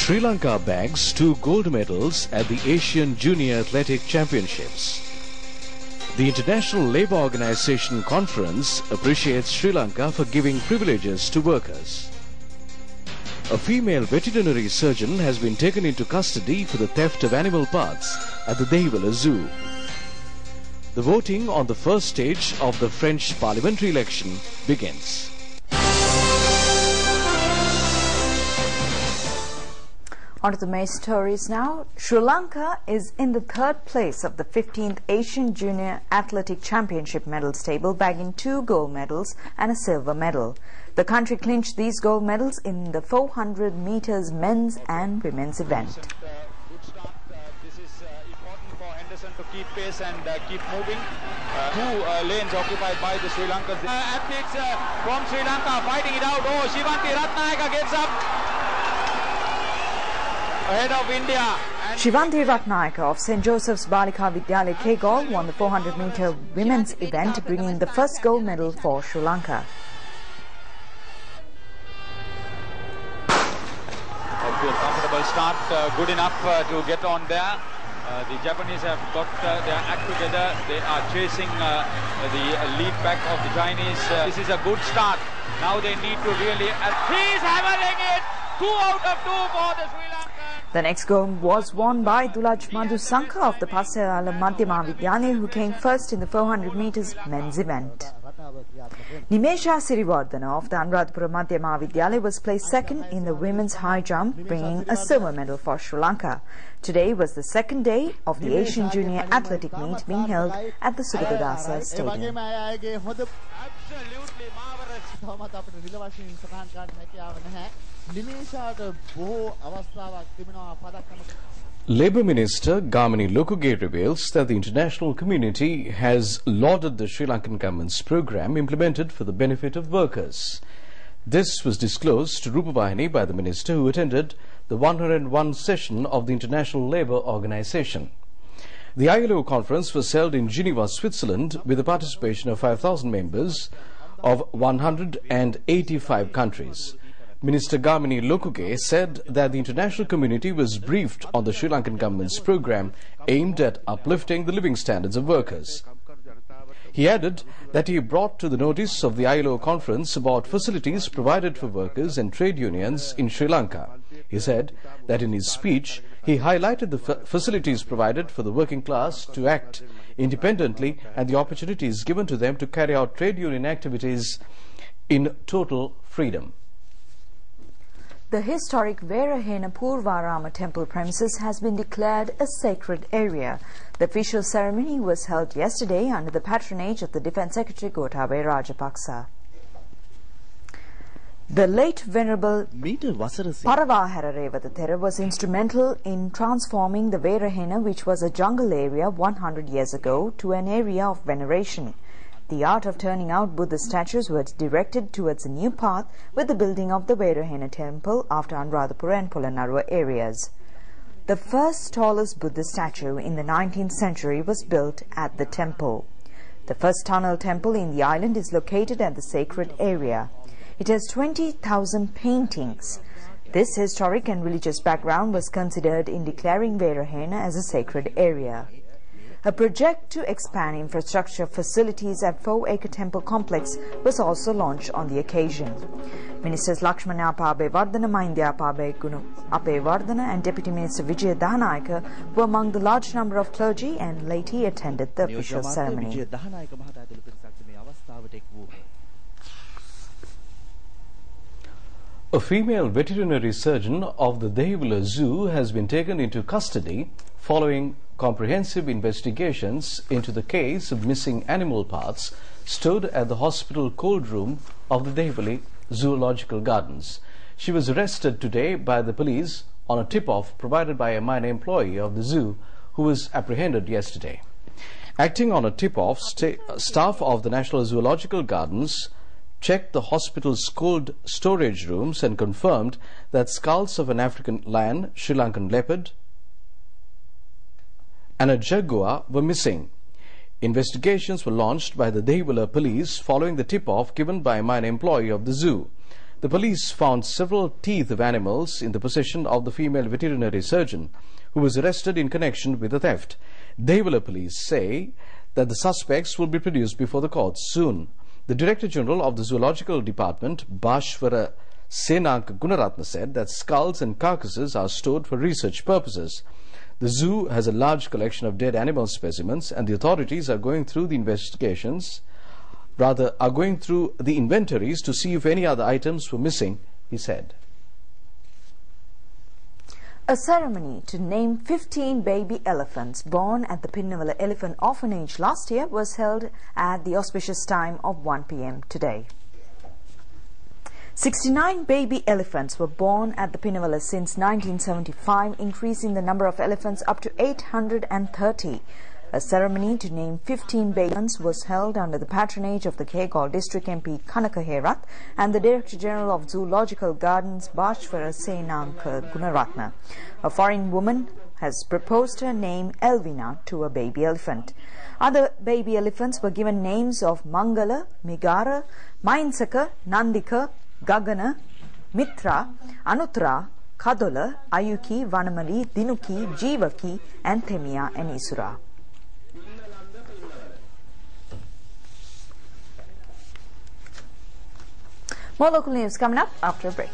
Sri Lanka bags 2 gold medals at the Asian Junior Athletic Championships. The International Labour Organization Conference appreciates Sri Lanka for giving privileges to workers. A female veterinary surgeon has been taken into custody for the theft of animal parts at the Dehiwala Zoo. The voting on the first stage of the French parliamentary election begins. On to the main stories now. Sri Lanka is in the 3rd place of the 15th Asian Junior Athletic Championship medals table, bagging 2 gold medals and a silver medal. The country clinched these gold medals in the 400 meters men's and women's event. Good start. This is important for Henderson to keep pace and keep moving. 2 lanes occupied by the Sri Lankans. Athletes from Sri Lanka fighting it out. Oh, Shivanti Ratnayaka gets up ahead of India. Shivanti Ratnayaka of St. Joseph's Balika Vidyalaya Kegol won the 400-meter women's event, bringing the first gold medal for Sri Lanka. A good, comfortable start, good enough to get on there. The Japanese have got their act together. They are chasing the lead back of the Chinese. This is a good start. Now they need to really... He's hammering it! 2 out of 2 for the Sri Lanka. The next gold was won by Dulaj Madhusanka of the Pasirala Madhyama Vidyalaya, who came first in the 400 meters men's event. Nimesha Sirivardhana of the Anuradhapura Madhyama Vidyalaya was placed second in the women's high jump, bringing a silver medal for Sri Lanka. Today was the second day of the Asian Junior Athletic Meet being held at the Sugatadasa Stadium. Absolutely Labour Minister Gamini Lokuge reveals that the international community has lauded the Sri Lankan government's programme implemented for the benefit of workers. This was disclosed to Rupavahini by the minister, who attended the 101 session of the International Labour Organization. The ILO conference was held in Geneva, Switzerland, with the participation of 5,000 members of 185 countries. Minister Gamini Lokuge said that the international community was briefed on the Sri Lankan government's programme aimed at uplifting the living standards of workers. He added that he brought to the notice of the ILO conference about facilities provided for workers and trade unions in Sri Lanka. He said that in his speech he highlighted the facilities provided for the working class to act independently and the opportunities given to them to carry out trade union activities in total freedom. The historic Verahena Purvarama temple premises has been declared a sacred area. The official ceremony was held yesterday under the patronage of the Defence Secretary Gotabaya Rajapaksa. The late Venerable Paravahara Revata Thera was instrumental in transforming the Verahena, which was a jungle area 100 years ago, to an area of veneration. The art of turning out Buddha statues was directed towards a new path with the building of the Verahena temple after Anuradhapura and Polonnaruwa areas. The first tallest Buddha statue in the 19th century was built at the temple. The first tunnel temple in the island is located at the sacred area. It has 20,000 paintings. This historic and religious background was considered in declaring Verahena as a sacred area. A project to expand infrastructure facilities at 4-acre temple complex was also launched on the occasion. Ministers Lakshmana Apabeyewardena, Mahindya Apabeyewardena and Deputy Minister Vijay Dahanayaka were among the large number of clergy and laity attended the official ceremony. A female veterinary surgeon of the Dehiwala Zoo has been taken into custody following comprehensive investigations into the case of missing animal parts stored at the hospital cold room of the Dehiwala Zoological Gardens. She was arrested today by the police on a tip-off provided by a minor employee of the zoo who was apprehended yesterday. Acting on a tip-off, staff of the National Zoological Gardens checked the hospital's cold storage rooms and confirmed that skulls of an African lion, Sri Lankan leopard, and a jaguar were missing. Investigations were launched by the Dehiwala police following the tip-off given by a minor employee of the zoo. The police found several teeth of animals in the possession of the female veterinary surgeon, who was arrested in connection with the theft. Devula police say that the suspects will be produced before the courts soon. The Director General of the Zoological Department, Bhashwara Senanka Gunaratna, said that skulls and carcasses are stored for research purposes. The zoo has a large collection of dead animal specimens, and the authorities are going through the inventories to see if any other items were missing, he said. A ceremony to name 15 baby elephants born at the Pinnawala Elephant Orphanage last year was held at the auspicious time of 1 p.m. today. 69 baby elephants were born at the Pinnawala since 1975, increasing the number of elephants up to 830. A ceremony to name 15 baby elephants was held under the patronage of the Kegol District MP Kanaka Herath and the Director General of Zoological Gardens Bhashwara Senanka Gunaratna. A foreign woman has proposed her name Elvina to a baby elephant. Other baby elephants were given names of Mangala, Migara, Mainsaka, Nandika, Gagana, Mitra, Anutra, Kadola, Ayuki, Vanamali, Dinuki, Jivaki, and Themia and Isura. More local news coming up after a break.